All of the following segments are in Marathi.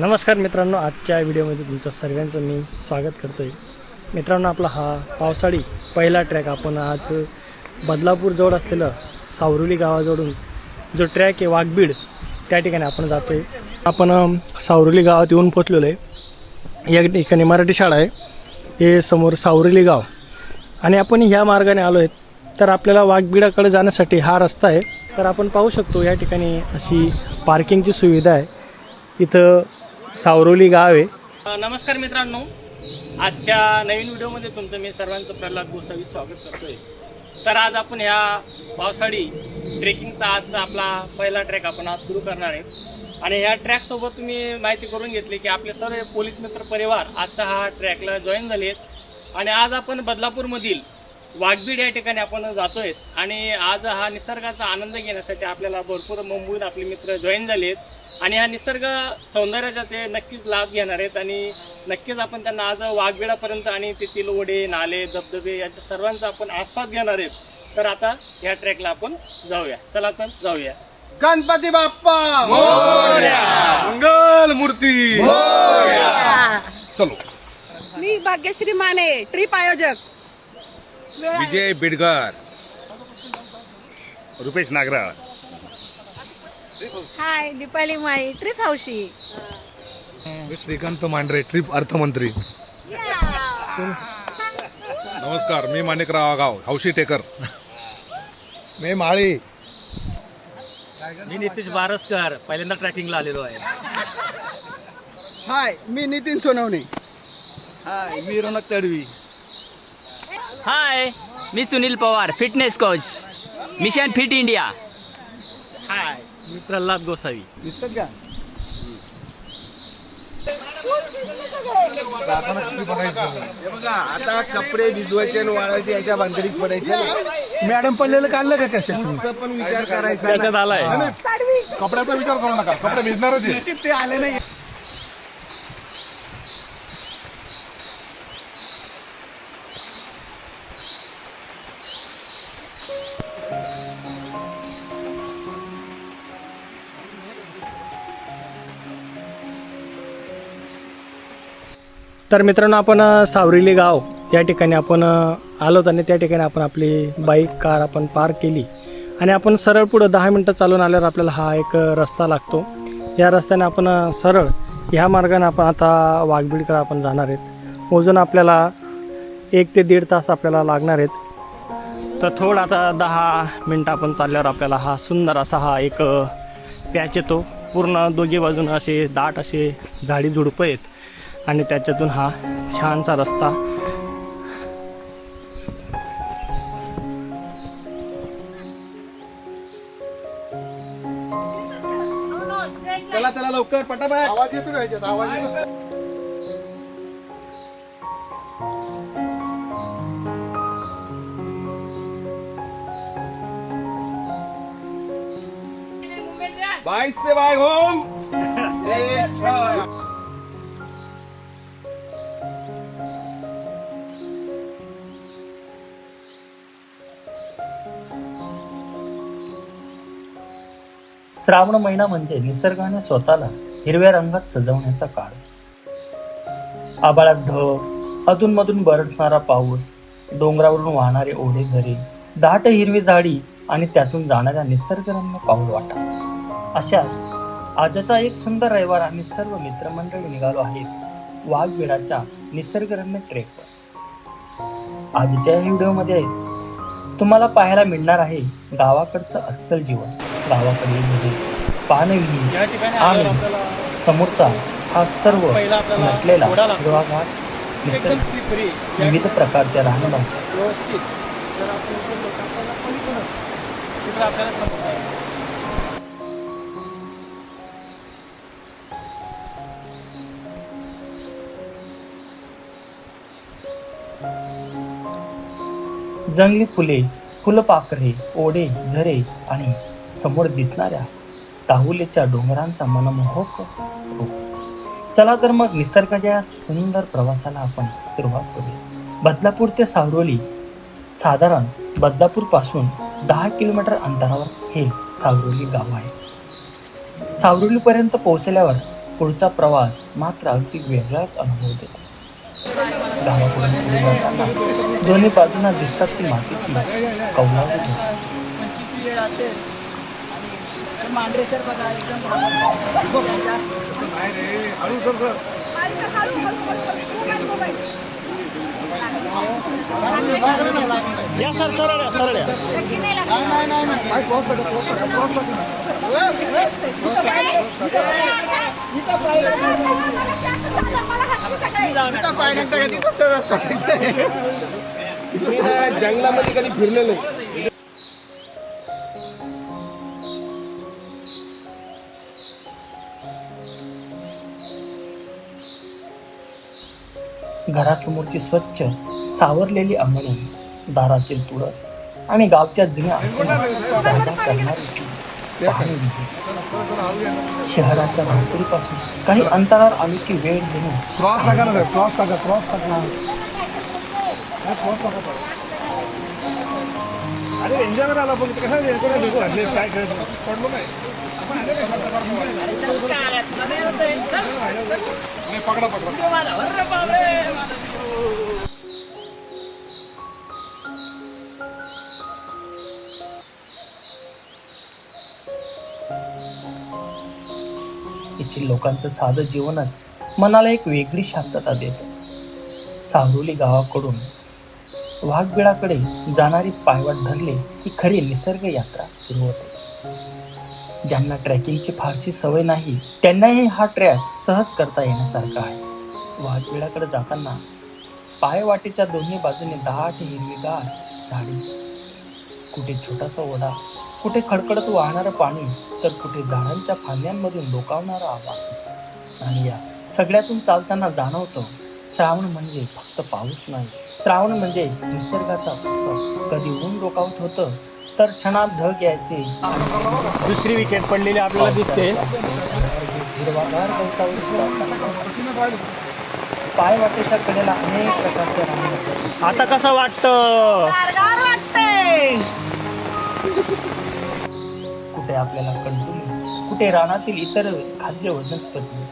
नमस्कार मित्रांनो, आजच्या व्हिडिओमध्ये तुमचं सर्वांचं मी स्वागत करतो आहे. मित्रांनो, आपला हा पावसाळी पहिला ट्रॅक आपण आज बदलापूर जवळ असलेलं सावरुली गावाजवळून जो ट्रॅक आहे वाघबीड त्या ठिकाणी आपण जातो आहे. आपण सावरुली गावात येऊन पोचलेलो आहे. या ठिकाणी मराठी शाळा आहे, हे समोर सावरुली गाव आणि आपण ह्या मार्गाने आलो आहेत. तर आपल्याला वाघबीडाकडे जाण्यासाठी हा रस्ता आहे. तर आपण पाहू शकतो या ठिकाणी अशी पार्किंगची सुविधा आहे. इथं सावरुली गाव आहे. नमस्कार मित्रांनो, आजच्या नवीन व्हिडिओमध्ये तुमचं मी सर्वांचं प्रल्हाद गोसावी स्वागत करतोय. तर आज आपण ह्या पावसाळी ट्रेकिंगचा आजचा आपला पहिला ट्रॅक आपण आज सुरू करणार आहे. आणि ह्या ट्रॅकसोबत तुम्ही माहिती करून घेतली की आपले सर्व पोलीस मित्र परिवार आजचा हा ट्रॅकला जॉईन झाले आहेत. आणि आज आपण बदलापूरमधील वाघबीड या ठिकाणी आपण जातोय. आणि आज हा निसर्गाचा आनंद घेण्यासाठी आपल्याला भरपूर मुंबईत आपले मित्र जॉईन झाले आहेत. आणि हा निसर्ग सौंदर्याचा ते नक्कीच लाभ घेणार आहेत. आणि नक्कीच आपण त्यांना आज वाघबीडापर्यंत आणि तेथील ओढे, नाले, धबधबे यांच्या सर्वांचा आपण आस्वाद घेणार आहेत. तर आता या ट्रॅकला आपण जाऊया. चला तर जाऊया. गणपती बाप्पा मोरया, मंगल मूर्ती मोरया. चलो. मी भाग्यश्री माने, ट्रिप आयोजक. विजय बिडकर, रुपेश नागरा. हाय, दीपाली माळी, ट्रिप हौशी. मी श्रीकांत मांढरे, ट्रिप अर्थमंत्री. नमस्कार, मी माणिकराव गाव, हौशी टेकर. मी माळी. मी नितीश बारसकर, पहिल्यांदा ट्रॅकिंगला आलेलो आहे. हाय, मी नितीन सोनवणे. हाय, मी रौनक तडवी. हाय, मी Sunil Pawar, fitness coach, mission fit India. Hi, मी प्रल्हाद गोसावी. दिसतात का? बघा, आता कपडे भिजवायचे आणि वाळायचे याच्या भानगडीत पडायचे. मॅडम पडलेलं काढलं का कसे? तुमचा पण विचार करायचा. त्याच्यात आलाय. कपड्याचा विचार करू नका, कपडे भिजणारच आहे. ते आले नाही. तर मित्रांनो, आपण सावरिली गाव या ठिकाणी आपण आलो आणि त्या ठिकाणी आपण आपली बाईक कार आपण पार्क केली आणि आपण सरळ पुढं 10 मिनटं चालून आल्यावर आपल्याला हा एक रस्ता लागतो. या रस्त्याने आपण सरळ ह्या मार्गाने आपण आता वाघबीडकडे आपण जाणार आहेत. मोजून आपल्याला 1 ते 1.5 तास आपल्याला लागणार आहेत. तर थोडं आता 10 मिनटं आपण चालल्यावर आपल्याला हा सुंदर असा हा एक पॅच येतो. पूर्ण दोघी बाजूनं असे दाट असे झाडी झुडपं आहेत आणि त्याच्यातून हा छानसा रस्ता. चला चला लवकर पटापट. आवाज येतो का याच्यात? आवाज येतो. बाईस से बाय होम. श्रावण महिना म्हणजे निसर्गाने स्वतःला हिरव्या रंगात सजवण्याचा काळ. आभाळात ढग, अधूनमधून बरसणारा पाऊस, डोंगरावरून वाहणारे ओढे झरे, दाट हिरवी झाडी आणि त्यातून जाणाऱ्या निसर्गरम्य पाऊल वाटा. अशाच आजचा एक सुंदर रविवार आम्ही सर्व मित्रमंडळी निघालो आहेत वाघबीडाच्या निसर्गरम्य ट्रेकवर. आजच्या या व्हिडिओमध्ये तुम्हाला पाहायला मिळणार आहे गावाकडचं अस्सल जीवन. गावाकडे म्हणजे पानविहीर या ठिकाणी आणि आल्यावर आपल्याला समोरचा हा सर्व पहिला आपल्याला नटलेला घोडा लागतो. हिरवागार एकदम निसर्ग, स्लिपरी विविध प्रकारच्या रानभाज्या, व्यवस्थित जर आपण उतरलो तर आपल्याला पलीकडूनच तिकडे आपल्याला समोर आहे. जंगली फुले, फुलपाखरे, ओढे, झरे आणि समोर दिसणाऱ्या ताहुलेच्या डोंगरांचा मनमोहक रूप. चला तर मग निसर्गाच्या या सुंदर प्रवासाला आपण सुरुवात करूया. बदलापूर ते सावरोली, साधारण बदलापूर पासून 10 किलोमीटर अंतरावर हे सावरोली गाव आहे. सावरोलीपर्यंत पोहोचल्यावर पुढचा प्रवास मात्र अगदी वेगळाच अनुभव देतो. गावाकडून पुढे जाताना दोन्ही बाजूंना दिसतात ती मातीची कौलारू घरं. या सर सरळ या सरळ या. मी ना जंगलामध्ये कधी फिरलेलो नाही. घरासमोरची स्वच्छ सावरलेली अंगणे, दारातील तुळस आणि गावच्या जुन्या आठवणी जागा करणारी पाहणी विहीर. शहराच्या धावपळीपासून काही अंतरावर आली की वेळ जणू क्रॉस टाका ना क्रॉस टाका क्रॉस टाका. अरे एन्जॉय करायला पण कसं काय करायचं पडलो नाही. पकडा पकडा. येथील लोकांचं साधं जीवनच मनाला एक वेगळी शांतता देतं. सावरुली गावाकडून वाघबिळाकडे जाणारी पायवाट धरली की खरी निसर्ग यात्रा सुरू होते. ज्यांना ट्रेकिंगची फारशी सवय नाही त्यांनाही हा ट्रॅक सहज करता येण्यासारखा आहे. वाघबिळाकडे जाताना पायवाटेच्या दोन्ही बाजूने दाट हिरवीगार झाडी, कुठे छोटासा ओढा, कुठे खडखडत वाहणारं पाणी, तर कुठे झाडांच्या फांद्यांमधून डोकावणारा आवाज. आणि या सगळ्यातून चालताना जाणवतं श्रावण म्हणजे फक्त पाऊस नाही, श्रावण म्हणजे निसर्गाचा उत्सव. कधी ऊन डोकावत होतं तर क्षणात ढग यायचे. दुसरी विकेट पडलेली आपल्याला दिसते. हिरवागार गवतावर चालताना पायवाटेच्या कडेला अनेक प्रकारच्या रांगा. आता कसं वाटतं? गारगार वाटतंय. कुठे आपल्याला कंटुली, कुठे रानातील इतर खाद्य वनस्पती.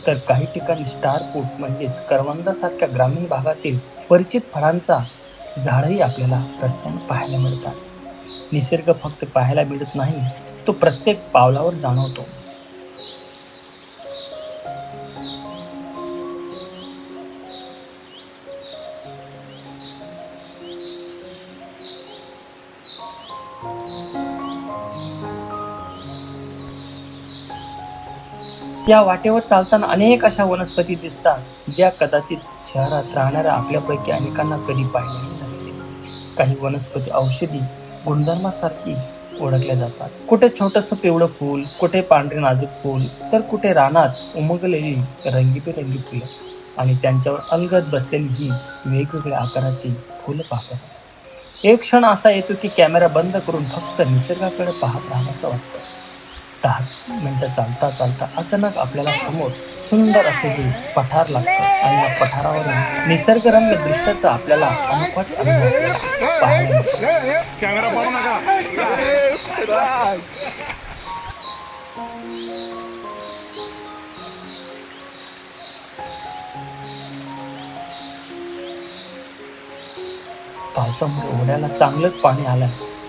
तर काही ठिकाणी स्टार फ्रूट म्हणजेच करवंदासारख्या ग्रामीण भागातील परिचित फळांचा झाडही आपल्याला रस्त्याने पाहायला मिळतात. निसर्ग फक्त पाहायला मिळत नाही, तो प्रत्येक पावलावर जाणवतो. या वाटेवर चालताना अनेक अशा वनस्पती दिसतात ज्या कदाचित शहरात राहणाऱ्या आपल्यापैकी अनेकांना कधी पाहिलेही नसतील. काही वनस्पती औषधी गुणधर्मासारखी ओळखल्या जातात. कुठे छोटंसं पिवळं फूल, कुठे पांढरे नाजूक फूल, तर कुठे रानात उमगलेली रंगीबेरंगी फुलं आणि त्यांच्यावर अलगद बसलेली ही वेगवेगळ्या आकाराची फुलं पाहतात. एक क्षण असा येतो की कॅमेरा बंद करून फक्त निसर्गाकडे पाहत राहायचं वाटतं. 10 मिनिटं चालता चालता अचानक आपल्याला समोर सुंदर असे हे पठार लागतं आणि या पठारावरून निसर्गरम्य दृश्याचा आपल्याला अनोखाच अनुभव पाहायला मिळतो. कॅमेरा पाहू नका. पावसामुळे ओढ्याला चांगलंच पाणी आलंय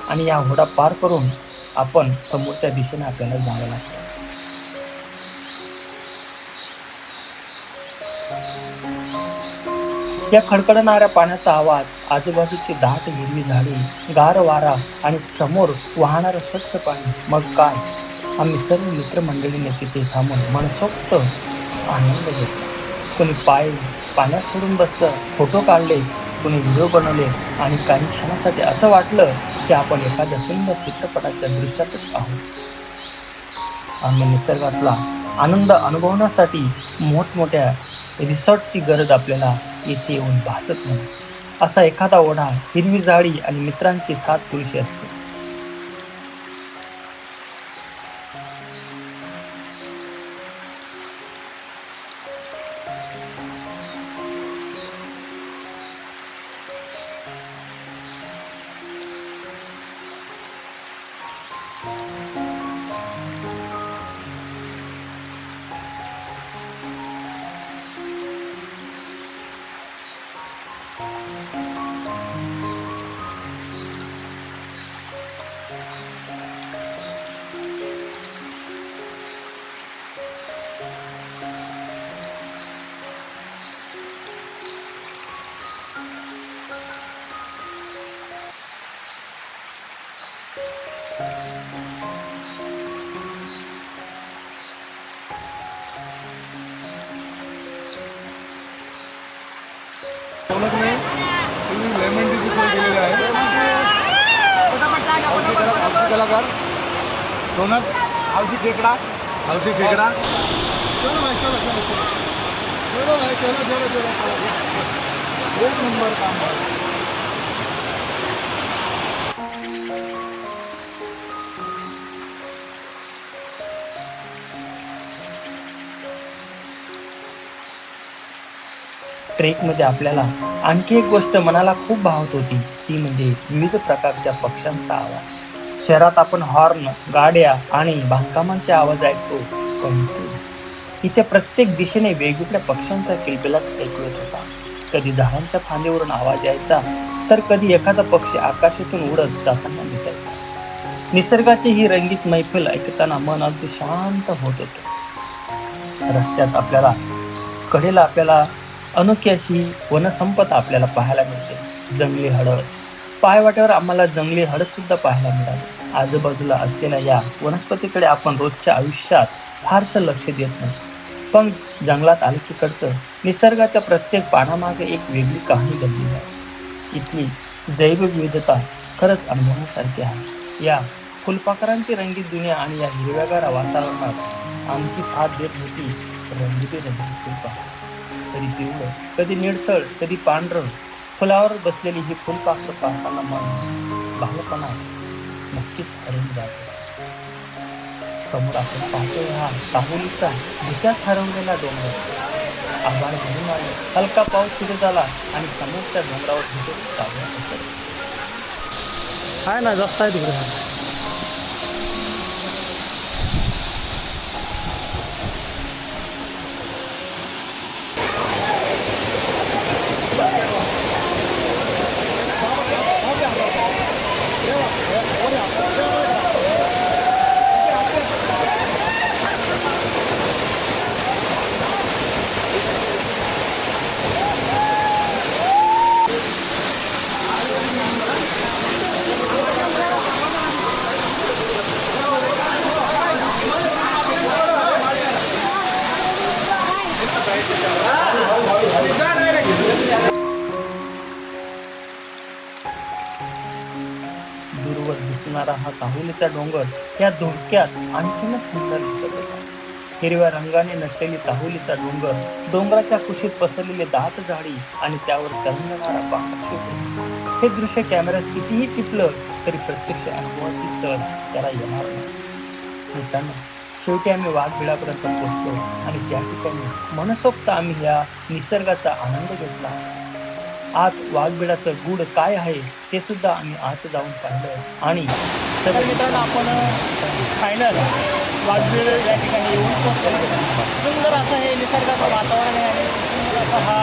आणि या ओढा पार करून आपण समोरच्या दिशेने आपल्याला जावं लागतं. या खडखडणाऱ्या पाण्याचा आवाज, आजूबाजूची दाट हिरवी झाडी, गार वारा आणि समोर वाहणारं स्वच्छ पाणी. मग काय, आम्ही सर्व मित्रमंडळीने तिथे थांबून मनसोक्त आनंद घेतला. कोणी पाण्यात सोडून बसलं, फोटो काढले, कोणी व्हिडिओ बनवले आणि काही क्षणासाठी असं वाटलं की आपण एखाद्या सुंदर चित्रपटाच्या दृश्यातच आहोत. आम्ही निसर्गातला आनंद अनुभवण्यासाठी मोठमोठ्या रिसॉर्टची गरज आपल्याला येथे येऊन भासत नाही. असा एखादा ओढा, हिरवी झाडी आणि मित्रांची साथ पुरुषी असते. सोनकने तुम्ही लेमन टीची सोय केलेली आहे. हौशी कलाकार सोनक, हौशी खेकडा, हौशी खेकडा. एक नंबर काम आहे. ट्रेकमध्ये आपल्याला आणखी एक गोष्ट मनाला खूप भावत होती, ती म्हणजे विविध प्रकारच्या पक्ष्यांचा आवाज. शहरात आपण हॉर्न, गाड्या आणि बांधकामांचे आवाज ऐकतो, पण इथे प्रत्येक दिशेने वेगवेगळ्या पक्ष्यांचा किलबिलाट ऐकू येत होता. कधी झाडांच्या फांदीवरून आवाज यायचा, तर कधी एखादा पक्षी आकाशातून उडत जाताना दिसायचा. निसर्गाची ही रंगीत मैफिल ऐकताना मन अगदी शांत होत होते. रस्त्यात कडेला आपल्याला अनोखी अशी वनसंपदा आपल्याला पाहायला मिळते. जंगली हळद, पायवाट्यावर आम्हाला जंगली हळद सुद्धा पाहायला मिळाली. आजूबाजूला असलेल्या या वनस्पतीकडे आपण रोजच्या आयुष्यात फारसं लक्ष देत नाही, पण जंगलात आले की कळतं निसर्गाच्या प्रत्येक पानामागे एक वेगळी कहाणी दडलेली आहे. इथली जैवविविधता खरंच अनुभवण्यासारखी आहे. या फुलपाखरांची रंगीत दुनिया आणि या हिरव्यागार वातावरणात आमची साथ देत होती रंगीबेरंगी फुलपाखरं. कधी पिवळं, कधी निळसळ, कधी पांढरं फुलावर बसलेली ही फुलपाखरं पाहताना मन बालपणा नक्कीच हरवून जाते. समोर आपण पाहतोय हा काबुलीचा धुक्यात हरवलेला डोंगर. आभाळ भरून आले, हलका पाऊस सुरू झाला आणि समोरच्या डोंगरावर धुके चालू. आहे ना, जास्त आहे तिकडे. दूरवर दिसणारा हा काहुलीचा डोंगर या धुक्यात आणखीनच सुंदर दिसत होता. हिरव्या रंगाने नटलेली काहुलीचा डोंगर, डोंगराच्या कुशीत पसरलेले दाट झाडी आणि त्यावर तरंगणारा पांढरा. हे दृश्य कॅमेऱ्यात कितीही टिपलं तरी प्रत्यक्ष अनुभवाची सर त्याला येणार नाही. मित्रांनो, शेवटी आम्ही वाघबिळापर्यंत पोहोचलो आणि त्या ठिकाणी मनसोक्त आम्ही या निसर्गाचा आनंद घेतला. आत वाघबिळाचं गूढ काय आहे ते सुद्धा आम्ही आत जाऊन पाहिलं. आणि तर मित्रांनो, आपण फायनल वाघबीळ या ठिकाणी येऊन पोहोचलो. सुंदर असं हे निसर्गाचं वातावरण आहे आणि सुंदर असा हा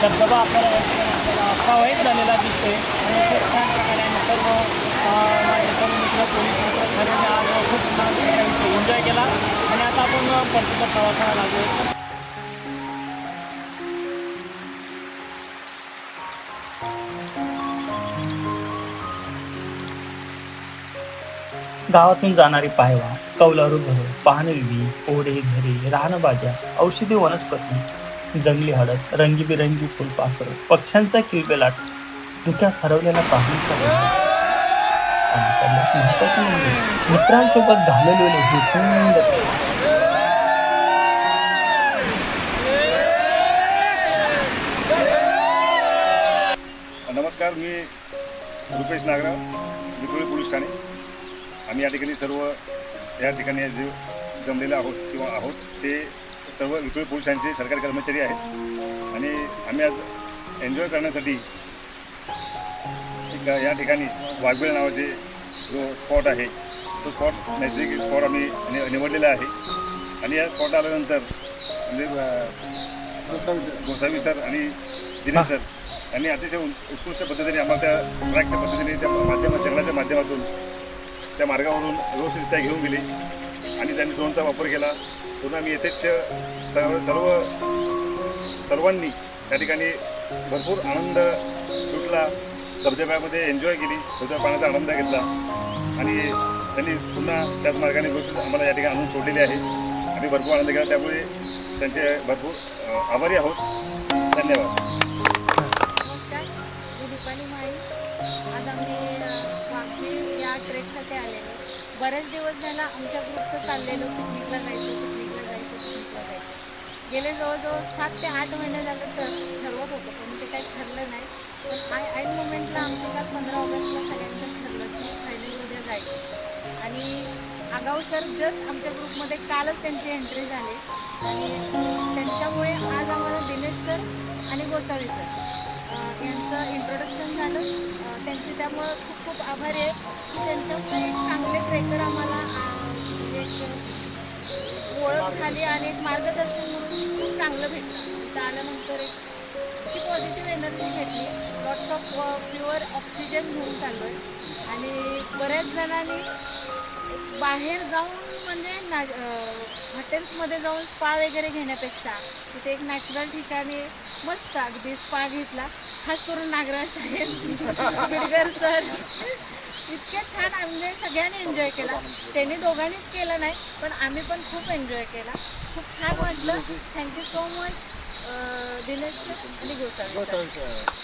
धबधबा आपल्याला या ठिकाणी आपल्याला प्रवाहित झालेला दिसतोय. आणि खूप छान प्रकारे आम्ही सर्व माझे सर्व मित्र, पोलीस मित्र सर्वांनी आज खूप छान एन्जॉय केला. आणि आता आपण परतीच्या प्रवासाला लागलो. गावातून जाणारी पायवाट, कौलारू घरं, पाहणवी, ओढे, झरे, रानबाज्या, औषधी वनस्पती, जंगली हळद, रंगीबिरंगी फुलपाखरं, पक्ष्यांचा किलबिलाट, धुक्यात हरवलेला काहुलीचा डोंगर आणि सगळ्यात महत्त्वाचं म्हणजे मित्रांसोबत घालवलेले हे सुंदर क्षण. नमस्कार, मी रुपेश नागराव, विक्रोळी पोलीस ठाणे. आम्ही या ठिकाणी या ठिकाणी जे जमलेले आहोत ते सर्व विक्रोळी पोलिसांचे सरकारी कर्मचारी आहेत. आणि आम्ही आज एन्जॉय करण्यासाठी या ठिकाणी वाघबीळ नावाचे जो स्पॉट आहे तो स्पॉट नैसर्गिक स्पॉट आम्ही निवडलेला आहे. आणि या स्पॉट आल्यानंतर म्हणजे गोसावी सर आणि दिनेश सर यांनी अतिशय उत्कृष्ट पद्धतीने आम्हाला त्या ट्रॅकच्या पद्धतीने त्या जंगलाच्या माध्यमातून त्या मार्गावरून व्यवस्थितरित्या घेऊन गेले आणि त्यांनी ड्रोनचा वापर केला. पूर्ण आम्ही येथेच सर्वांनी त्या ठिकाणी भरपूर आनंद लुटला. धबधब्यामध्ये एन्जॉय केली, धबधब्या पाण्याचा आनंद घेतला आणि त्यांनी पुन्हा त्याच मार्गाने गोष्ट आम्हाला या ठिकाणी आणून सोडलेली आहे. आम्ही भरपूर आनंद केला, त्यामुळे त्यांचे भरपूर आभारी आहोत. धन्यवाद. नमस्कार, मी दीपाली माळी. आज आम्ही वाघी या ट्रेकसाठी आलेलो. बरेच दिवस झाला आमच्या ग्रुपचं चाललेलो पिकनिकला जायचं. गेले जवळजवळ 7 ते 8 महिने झालं तर ठरवत होतं, पण ते काही ठरलं नाही. पण ऐन मोमेंटला आमचं काल 15 ऑगस्टला सगळ्यांचं ठरलं की फायनलमध्ये जायचं. आणि आगाऊ सर जस्ट आमच्या ग्रुपमध्ये कालच त्यांची एंट्री झाली आणि त्यांच्यामुळे आज आम्हाला दिनेश सर आणि गोसावी सर यांचं इंट्रोडक्शन झालं. त्यांचे त्यामुळं खूप खूप आभारी आहे की त्यांच्यामुळे एक चांगले ट्रेकर आम्हाला एक ओळख झाली आणि एक मार्गदर्शन म्हणून खूप चांगलं भेटलं. तिथं आल्यानंतर एक ती पॉझिटिव्ह एनर्जी भेटली. लॉट्स ऑफ प्युअर ऑक्सिजन घेऊन चाललो आहे. आणि बऱ्याच जणांनी बाहेर जाऊन म्हणजे हॉटेल्समध्ये जाऊन स्पा वगैरे घेण्यापेक्षा तिथे एक नॅचरल ठिकाणी मस्त अगदी स्पा घेतला. खास करून नागराज साहेब बिडगर सर इतक्या छान आम्ही सगळ्यांनी एन्जॉय केला. त्यांनी दोघांनीच केलं नाही पण आम्ही पण खूप एन्जॉय केला. खूप छान वाटलं. Thank you so much Dinesh sir आणि गोसावी सर.